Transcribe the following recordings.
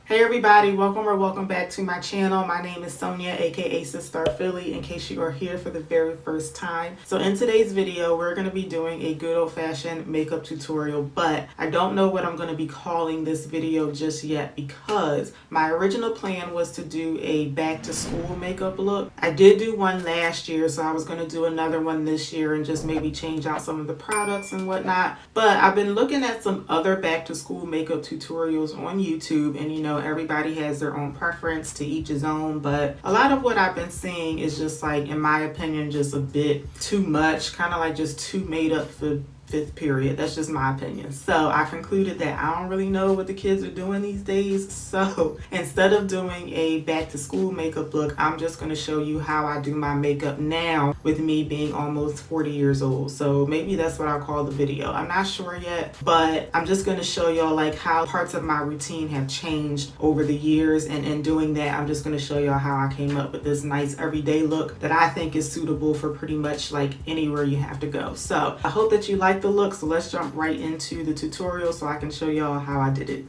Hey everybody, welcome back to my channel. My name is Sonia, aka Sister Philly, in case you are here for the very first time. So in today's video, we're going to be doing a good old-fashioned makeup tutorial, but I don't know what I'm going to be calling this video just yet because my original plan was to do a back to school makeup look. I did do one last year, so I was going to do another one this year and just maybe change out some of the products and whatnot. But I've been looking at some other back to school makeup tutorials on YouTube, and everybody has their own preference, to each his own, but a lot of what I've been seeing is just like, in my opinion, just a bit too much, kind of like just too made up for fifth period. That's just my opinion. So I concluded that I don't really know what the kids are doing these days. So instead of doing a back to school makeup look, I'm just going to show you how I do my makeup now with me being almost 40 years old. So maybe that's what I'll call the video. I'm not sure yet, but I'm just going to show y'all like how parts of my routine have changed over the years. And in doing that, I'm just going to show y'all how I came up with this nice everyday look that I think is suitable for pretty much like anywhere you have to go. So I hope that you like the look, so let's jump right into the tutorial so I can show y'all how I did it.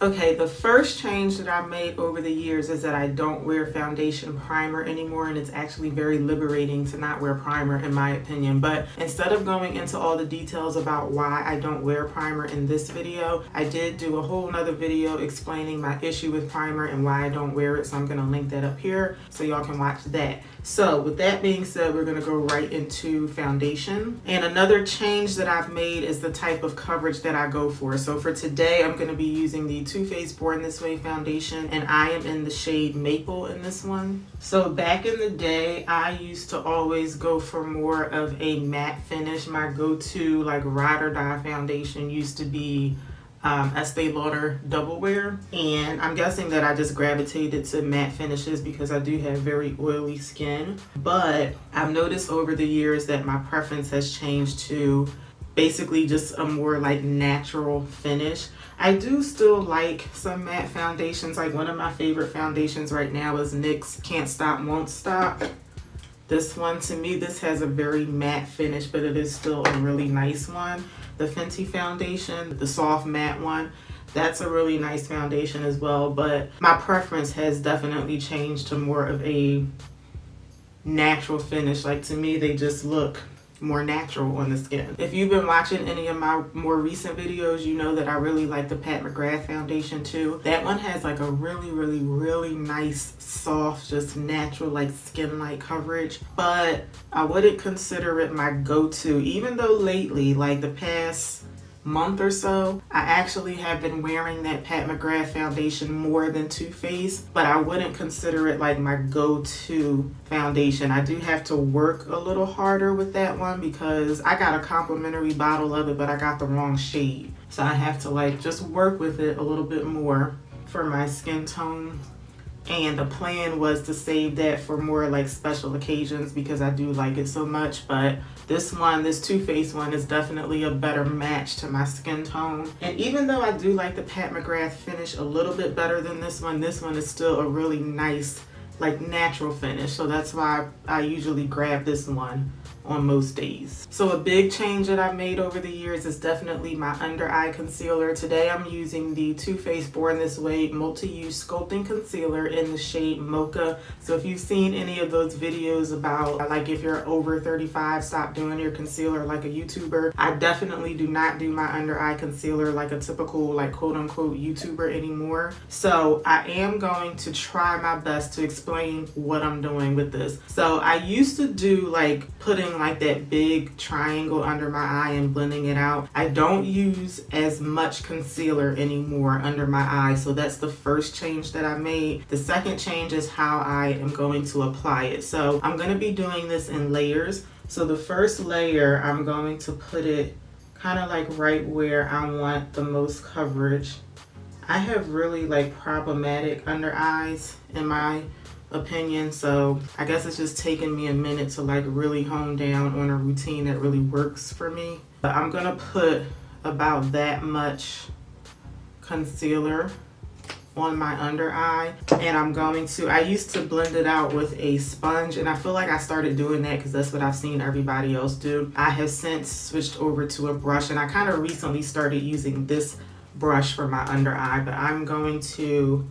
Okay, the first change that I made over the years is that I don't wear foundation primer anymore, and it's actually very liberating to not wear primer in my opinion. But instead of going into all the details about why I don't wear primer in this video, I did do a whole nother video explaining my issue with primer and why I don't wear it, so I'm going to link that up here so y'all can watch that. So with that being said, we're going to go right into foundation. And another change that I've made is the type of coverage that I go for. So for today, I'm going to be using the Too Faced Born This Way foundation, and I am in the shade Maple in this one. So back in the day, I used to always go for more of a matte finish. My go-to like ride or die foundation used to be Estee Lauder Double Wear, and I'm guessing that I just gravitated to matte finishes because I do have very oily skin. But I've noticed over the years that my preference has changed to basically just a more like natural finish. I do still like some matte foundations. Like one of my favorite foundations right now is NYX Can't Stop Won't Stop. This one, to me, this has a very matte finish, but it is still a really nice one. The Fenty foundation, the soft matte one, that's a really nice foundation as well. But my preference has definitely changed to more of a natural finish. Like to me, they just look more natural on the skin. If you've been watching any of my more recent videos, you know that I really like the Pat McGrath foundation too. That one has like a really nice, soft, just natural, like skin-like coverage. But I wouldn't consider it my go-to, even though lately, like the past month or so, I actually have been wearing that Pat McGrath foundation more than Too Faced, but I wouldn't consider it like my go-to foundation. I do have to work a little harder with that one because I got a complimentary bottle of it, but I got the wrong shade. So I have to like just work with it a little bit more for my skin tone. And the plan was to save that for more like special occasions because I do like it so much. But this Too Faced one is definitely a better match to my skin tone. And even though I do like the Pat McGrath finish a little bit better than this one is still a really nice like natural finish. So that's why I usually grab this one on most days. So a big change that I've made over the years is definitely my under eye concealer. Today I'm using the Too Faced Born This Way multi-use sculpting concealer in the shade Mocha. So if you've seen any of those videos about like if you're over 35, stop doing your concealer like a YouTuber, I definitely do not do my under eye concealer like a typical like quote unquote YouTuber anymore. So I am going to try my best to explain what I'm doing with this. So I used to do like putting like that big triangle under my eye and blending it out. I don't use as much concealer anymore under my eye, so that's the first change that I made. The second change is how I am going to apply it. So I'm going to be doing this in layers. So the first layer, I'm going to put it kind of like right where I want the most coverage. I have really like problematic under eyes in my opinion, so I guess it's just taking me a minute to like really hone down on a routine that really works for me. But I'm gonna put about that much concealer on my under eye, and I used to blend it out with a sponge, and I feel like I started doing that because that's what I've seen everybody else do. I have since switched over to a brush, and I kind of recently started using this brush for my under eye, but I'm going to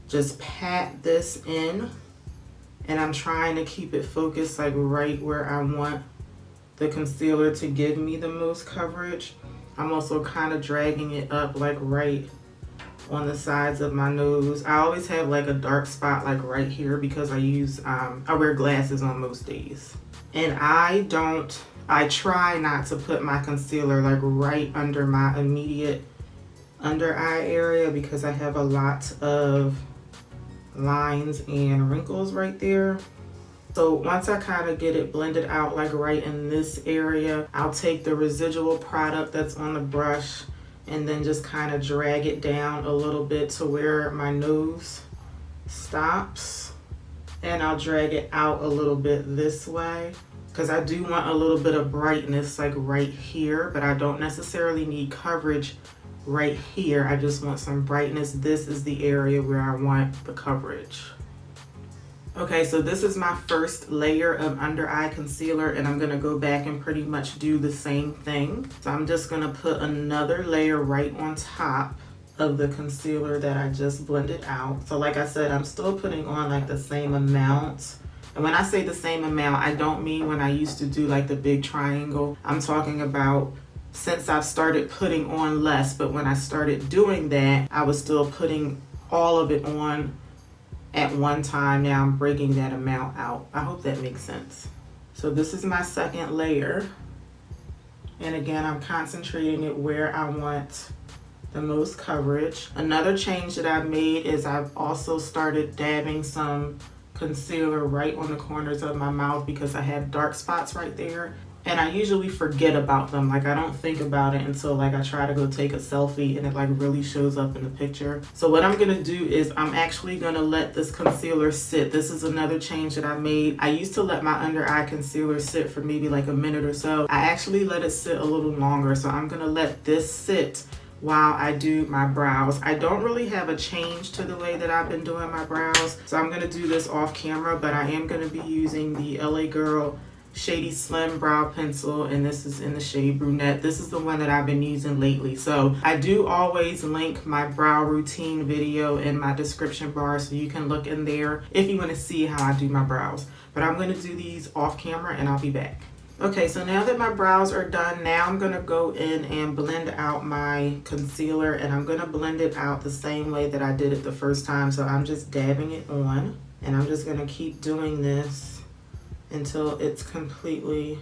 just pat this in, and I'm trying to keep it focused like right where I want the concealer to give me the most coverage. I'm also kind of dragging it up like right on the sides of my nose. I always have like a dark spot like right here because I wear glasses on most days. And I try not to put my concealer like right under my immediate under eye area because I have a lot of lines and wrinkles right there. So once I kind of get it blended out like right in this area, I'll take the residual product that's on the brush and then just kind of drag it down a little bit to where my nose stops. And I'll drag it out a little bit this way because I do want a little bit of brightness like right here, but I don't necessarily need coverage right here. I just want some brightness. This is the area where I want the coverage. Okay, so this is my first layer of under eye concealer, and I'm gonna go back and pretty much do the same thing. So I'm just gonna put another layer right on top of the concealer that I just blended out. So like I said, I'm still putting on like the same amount. And when I say the same amount, I don't mean when I used to do like the big triangle. I'm talking about since I've started putting on less, but when I started doing that, I was still putting all of it on at one time. Now I'm breaking that amount out. I hope that makes sense. So this is my second layer. And again, I'm concentrating it where I want the most coverage. Another change that I've made is I've also started dabbing some concealer right on the corners of my mouth because I have dark spots right there. And I usually forget about them. Like I don't think about it until like I try to go take a selfie and it like really shows up in the picture. So what I'm gonna do is I'm actually gonna let this concealer sit. This is another change that I made. I used to let my under eye concealer sit for maybe like a minute or so. I actually let it sit a little longer. So I'm gonna let this sit while I do my brows. I don't really have a change to the way that I've been doing my brows. So I'm gonna do this off camera, but I am gonna be using the LA Girl Shady Slim Brow Pencil, and this is in the shade Brunette. This is the one that I've been using lately. So I do always link my brow routine video in my description bar, so you can look in there if you want to see how I do my brows. But I'm going to do these off camera and I'll be back. Okay, so now that my brows are done, now I'm going to go in and blend out my concealer, and I'm going to blend it out the same way that I did it the first time. So I'm just dabbing it on, and I'm just going to keep doing this until it's completely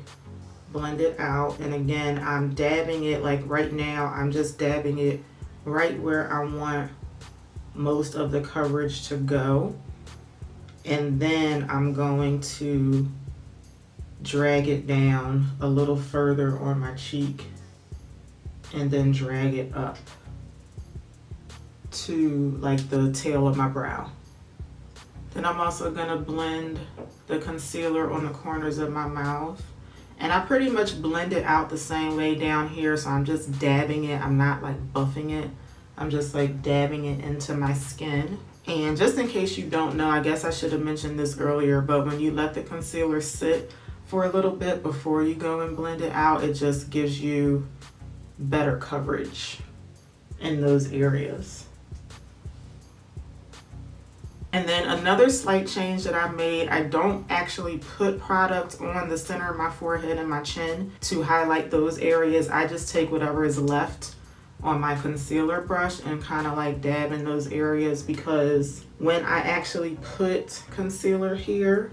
blended out. And again, I'm dabbing it like right now, I'm just dabbing it right where I want most of the coverage to go. And then I'm going to drag it down a little further on my cheek and then drag it up to like the tail of my brow. Then I'm also gonna blend the concealer on the corners of my mouth. And I pretty much blend it out the same way down here. So I'm just dabbing it. I'm not like buffing it. I'm just like dabbing it into my skin. And just in case you don't know, I guess I should have mentioned this earlier, but when you let the concealer sit for a little bit before you go and blend it out, it just gives you better coverage in those areas. And then another slight change that I made, I don't actually put product on the center of my forehead and my chin to highlight those areas. I just take whatever is left on my concealer brush and kind of like dab in those areas, because when I actually put concealer here,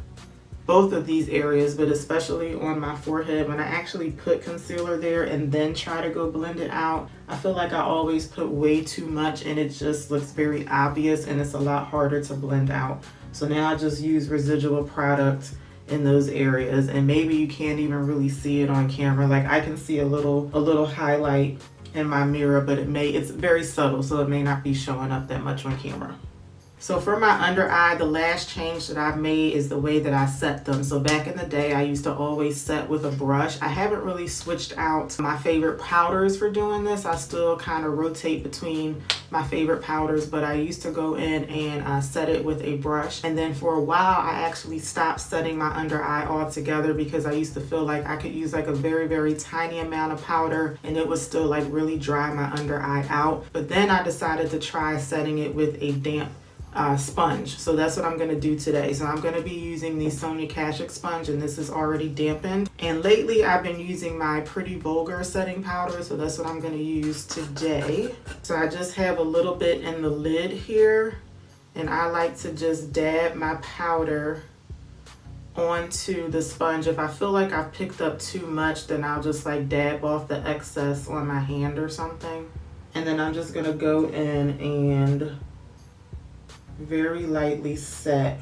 both of these areas, but especially on my forehead, when I actually put concealer there and then try to go blend it out, I feel like I always put way too much and it just looks very obvious and it's a lot harder to blend out. So now I just use residual product in those areas, and maybe you can't even really see it on camera. Like I can see a little highlight in my mirror, but it's very subtle, so it may not be showing up that much on camera. So for my under eye, the last change that I've made is the way that I set them. So back in the day, I used to always set with a brush. I haven't really switched out my favorite powders for doing this. I still kind of rotate between my favorite powders, but I used to go in and set it with a brush. And then for a while, I actually stopped setting my under eye altogether because I used to feel like I could use like a very, very tiny amount of powder and it would still like really dry my under eye out. But then I decided to try setting it with a damp sponge. So that's what I'm going to do today. So I'm going to be using the Sonia Kashuk sponge, and this is already dampened. And lately I've been using my Pretty Vulgar setting powder, so that's what I'm going to use today. So I just have a little bit in the lid here, and I like to just dab my powder onto the sponge. If I feel like I've picked up too much, then I'll just like dab off the excess on my hand or something. And then I'm just going to go in and very lightly set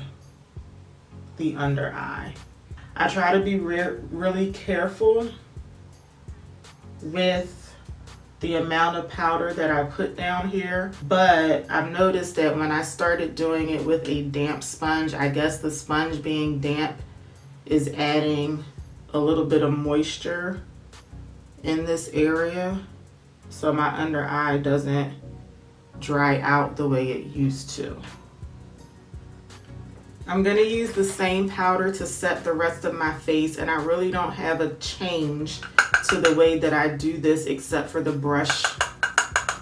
the under eye. I try to be really careful with the amount of powder that I put down here, but I've noticed that when I started doing it with a damp sponge, I guess the sponge being damp is adding a little bit of moisture in this area, so my under eye doesn't dry out the way it used to. I'm going to use the same powder to set the rest of my face, and I really don't have a change to the way that I do this except for the brush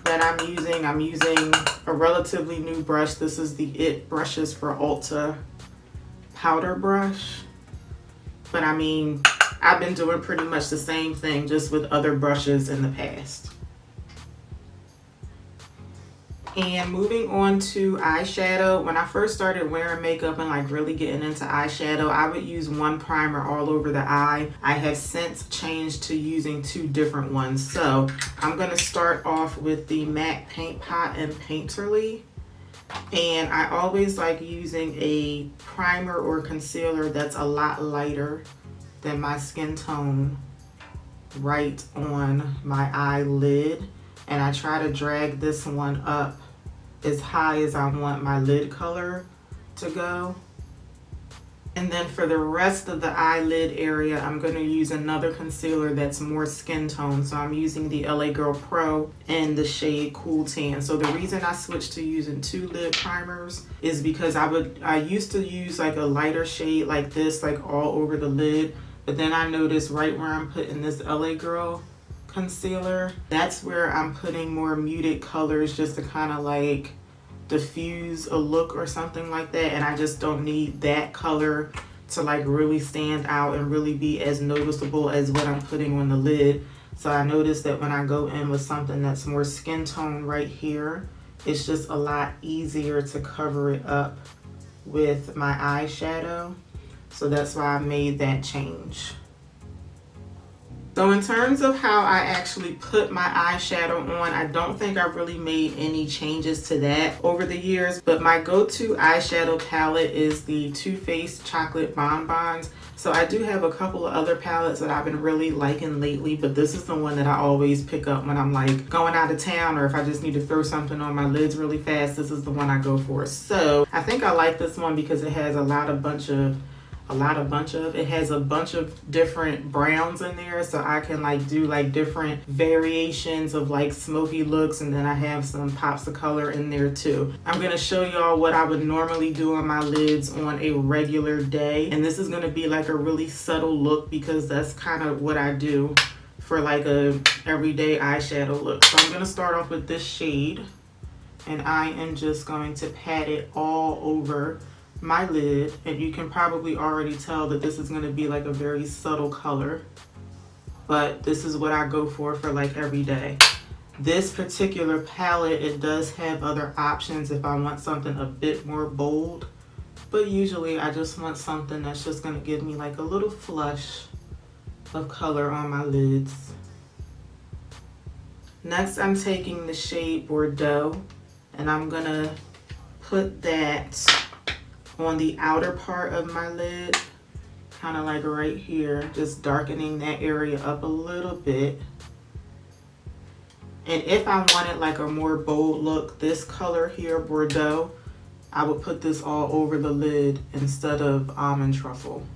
that I'm using. I'm using a relatively new brush. This is the IT Brushes for Ulta powder brush. But I mean, I've been doing pretty much the same thing just with other brushes in the past. And moving on to eyeshadow, when I first started wearing makeup and like really getting into eyeshadow, I would use one primer all over the eye. I have since changed to using two different ones. So I'm going to start off with the MAC Paint Pot and Painterly. And I always like using a primer or concealer that's a lot lighter than my skin tone right on my eyelid. And I try to drag this one up as high as I want my lid color to go. And then for the rest of the eyelid area, I'm going to use another concealer that's more skin tone. So I'm using the LA Girl Pro in the shade Cool Tan. So the reason I switched to using two lid primers is because I used to use like a lighter shade like this, like all over the lid. But then I noticed right where I'm putting this LA Girl concealer, that's where I'm putting more muted colors just to kind of like diffuse a look or something like that, and I just don't need that color to like really stand out and really be as noticeable as what I'm putting on the lid. So I noticed that when I go in with something that's more skin tone right here, it's just a lot easier to cover it up with my eyeshadow. So that's why I made that change. So in terms of how I actually put my eyeshadow on, I don't think I've really made any changes to that over the years, but my go-to eyeshadow palette is the Too Faced Chocolate Bonbons. So I do have a couple of other palettes that I've been really liking lately, but this is the one that I always pick up when I'm like going out of town, or if I just need to throw something on my lids really fast, this is the one I go for. So I think I like this one because it has it has a bunch of different browns in there, so I can like do like different variations of like smoky looks, and then I have some pops of color in there too. I'm going to show y'all what I would normally do on my lids on a regular day, and this is going to be like a really subtle look because that's kind of what I do for like a everyday eyeshadow look. So I'm going to start off with this shade, and I am just going to pat it all over my lid, and you can probably already tell that this is going to be like a very subtle color, but this is what I go for like every day. This particular palette, it does have other options if I want something a bit more bold, but usually I just want something that's just going to give me like a little flush of color on my lids. Next, I'm taking the shade Bordeaux, and I'm going to put that on the outer part of my lid, kind of like right here, just darkening that area up a little bit. And if I wanted like a more bold look, this color here, Bordeaux, I would put this all over the lid instead of Almond Truffle.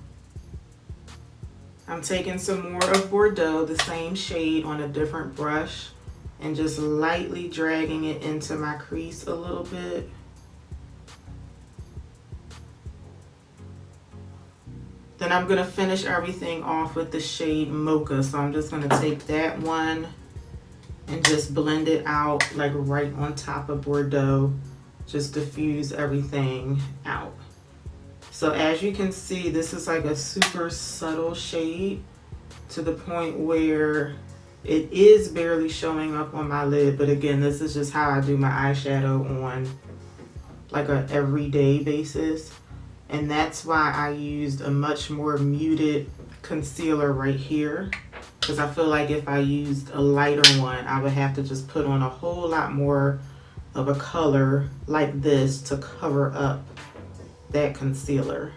I'm taking some more of Bordeaux, the same shade, on a different brush, and just lightly dragging it into my crease a little bit. Then I'm going to finish everything off with the shade Mocha. So I'm just going to take that one and just blend it out like right on top of Bordeaux just diffuse everything out. So as you can see, this is like a super subtle shade to the point where it is barely showing up on my lid. But again, this is just how I do my eyeshadow on like a everyday basis. And that's why I used a much more muted concealer right here, because I feel like if I used a lighter one, I would have to just put on a whole lot more of a color like this to cover up that concealer.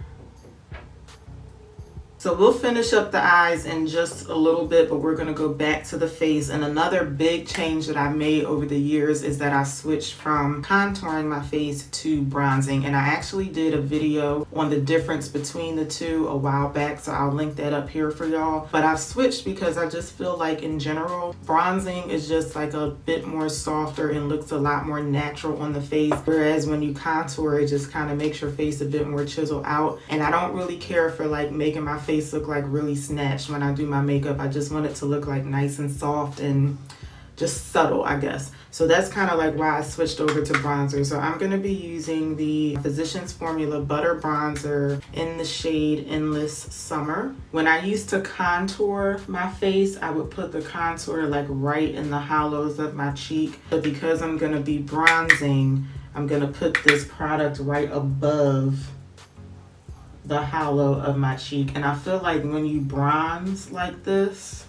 So we'll finish up the eyes in just a little bit, but we're gonna go back to the face. And another big change that I made over the years is that I switched from contouring my face to bronzing. And I actually did a video on the difference between the two a while back, so I'll link that up here for y'all. But I've switched because I just feel like in general, bronzing is just like a bit more softer and looks a lot more natural on the face. Whereas when you contour, it just kind of makes your face a bit more chiseled out. And I don't really care for like making my face look like really snatched when I do my makeup. I just want it to look like nice and soft and just subtle, I guess. So that's kind of like why I switched over to bronzer. So I'm going to be using the Physicians Formula Butter Bronzer in the shade Endless Summer. When I used to contour my face, I would put the contour like right in the hollows of my cheek. But because I'm going to be bronzing, I'm going to put this product right above the hollow of my cheek. And I feel like when you bronze like this,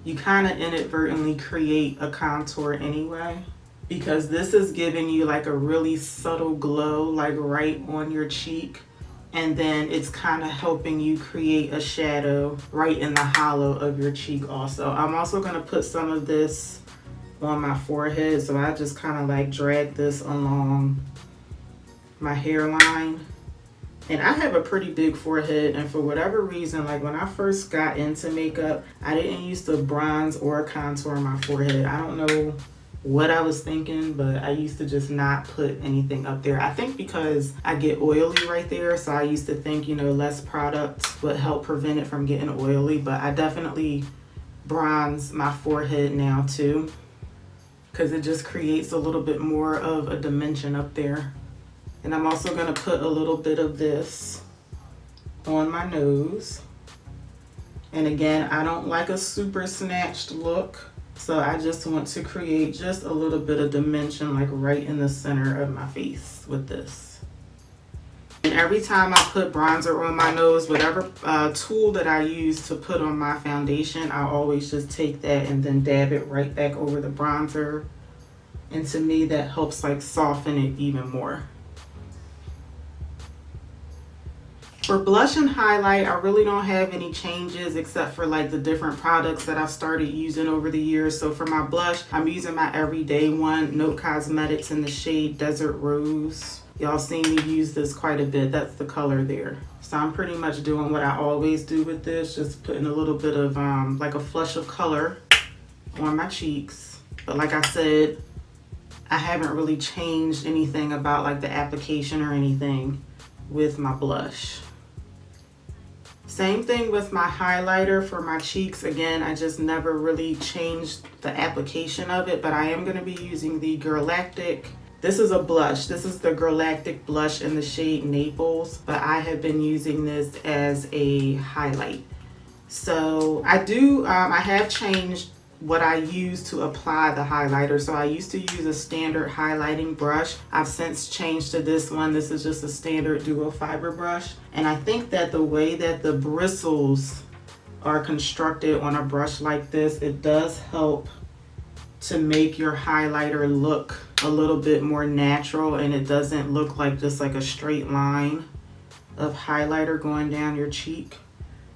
you kind of inadvertently create a contour anyway, because this is giving you like a really subtle glow like right on your cheek, and then it's kind of helping you create a shadow right in the hollow of your cheek also. I'm also going to put some of this on my forehead, so I just kind of like drag this along my hairline. And I have a pretty big forehead, and for whatever reason, like when I first got into makeup, I didn't used to bronze or contour my forehead. I don't know what I was thinking, but I used to just not put anything up there. I think because I get oily right there, so I used to think, you know, less product would help prevent it from getting oily. But I definitely bronze my forehead now too, because it just creates a little bit more of a dimension up there. And I'm also going to put a little bit of this on my nose. And again, I don't like a super snatched look, so I just want to create just a little bit of dimension like right in the center of my face with this. And every time I put bronzer on my nose, whatever tool that I use to put on my foundation, I always just take that and then dab it right back over the bronzer. And to me, that helps like soften it even more. For blush and highlight, I really don't have any changes except for like the different products that I've started using over the years. So for my blush, I'm using my everyday one, Note Cosmetics in the shade Desert Rose. Y'all seen me use this quite a bit. That's the color there. So I'm pretty much doing what I always do with this, just putting a little bit of like a flush of color on my cheeks. But like I said, I haven't really changed anything about like the application or anything with my blush. Same thing with my highlighter for my cheeks. Again, I just never really changed the application of it, but I am going to be using the Girlactic. This is a blush. This is the Girlactic blush in the shade Naples, but I have been using this as a highlight. So I have changed what I use to apply the highlighter. So I used to use a standard highlighting brush. I've since changed to this one. This is just a standard dual fiber brush. And I think that the way that the bristles are constructed on a brush like this, it does help to make your highlighter look a little bit more natural, and it doesn't look like just like a straight line of highlighter going down your cheek.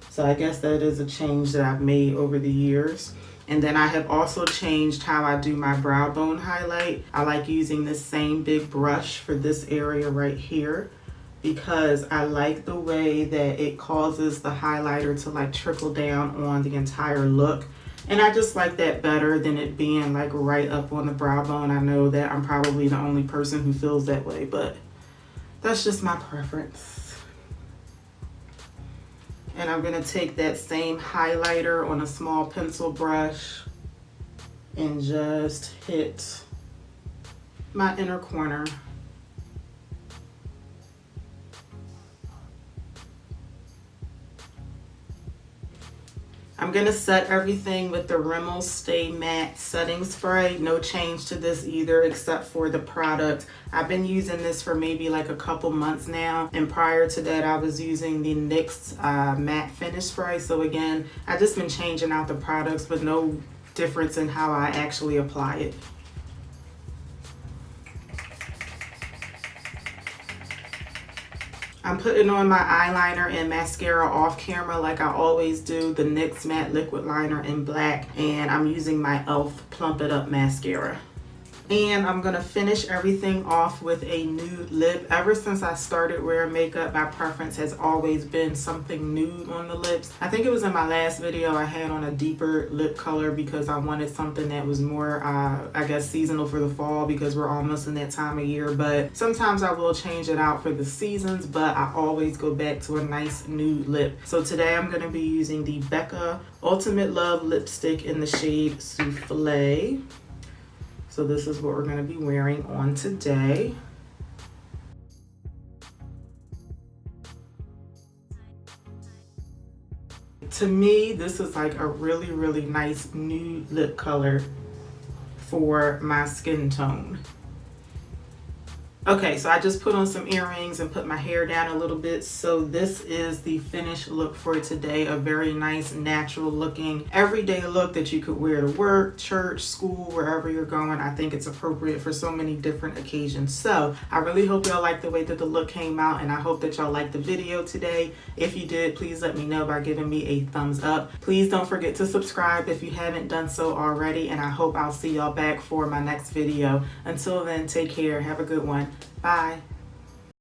So I guess that is a change that I've made over the years. And then I have also changed how I do my brow bone highlight. I like using this same big brush for this area right here, because I like the way that it causes the highlighter to like trickle down on the entire look. And I just like that better than it being like right up on the brow bone. I know that I'm probably the only person who feels that way, but that's just my preference. And I'm going to take that same highlighter on a small pencil brush and just hit my inner corner I'm going to set everything with the Rimmel Stay Matte Setting Spray. No change to this either except for the product. I've been using this for maybe like a couple months now, and prior to that I was using the NYX Matte Finish Spray. So again, I've just been changing out the products but no difference in how I actually apply it. I'm putting on my eyeliner and mascara off camera like I always do, the NYX Matte Liquid Liner in black, and I'm using my e.l.f. Plump It Up mascara. And I'm going to finish everything off with a nude lip. Ever since I started wearing makeup, my preference has always been something nude on the lips. I think it was in my last video I had on a deeper lip color because I wanted something that was more, I guess, seasonal for the fall because we're almost in that time of year. But sometimes I will change it out for the seasons, but I always go back to a nice nude lip. So today I'm going to be using the Becca Ultimate Love lipstick in the shade Souffle. So this is what we're going to be wearing on today. To me, this is like a really, really nice nude lip color for my skin tone. Okay, so I just put on some earrings and put my hair down a little bit. So this is the finished look for today. A very nice, natural looking, everyday look that you could wear to work, church, school, wherever you're going. I think it's appropriate for so many different occasions. So I really hope y'all like the way that the look came out, and I hope that y'all liked the video today. If you did, please let me know by giving me a thumbs up. Please don't forget to subscribe if you haven't done so already, and I hope I'll see y'all back for my next video. Until then, take care. Have a good one. Bye.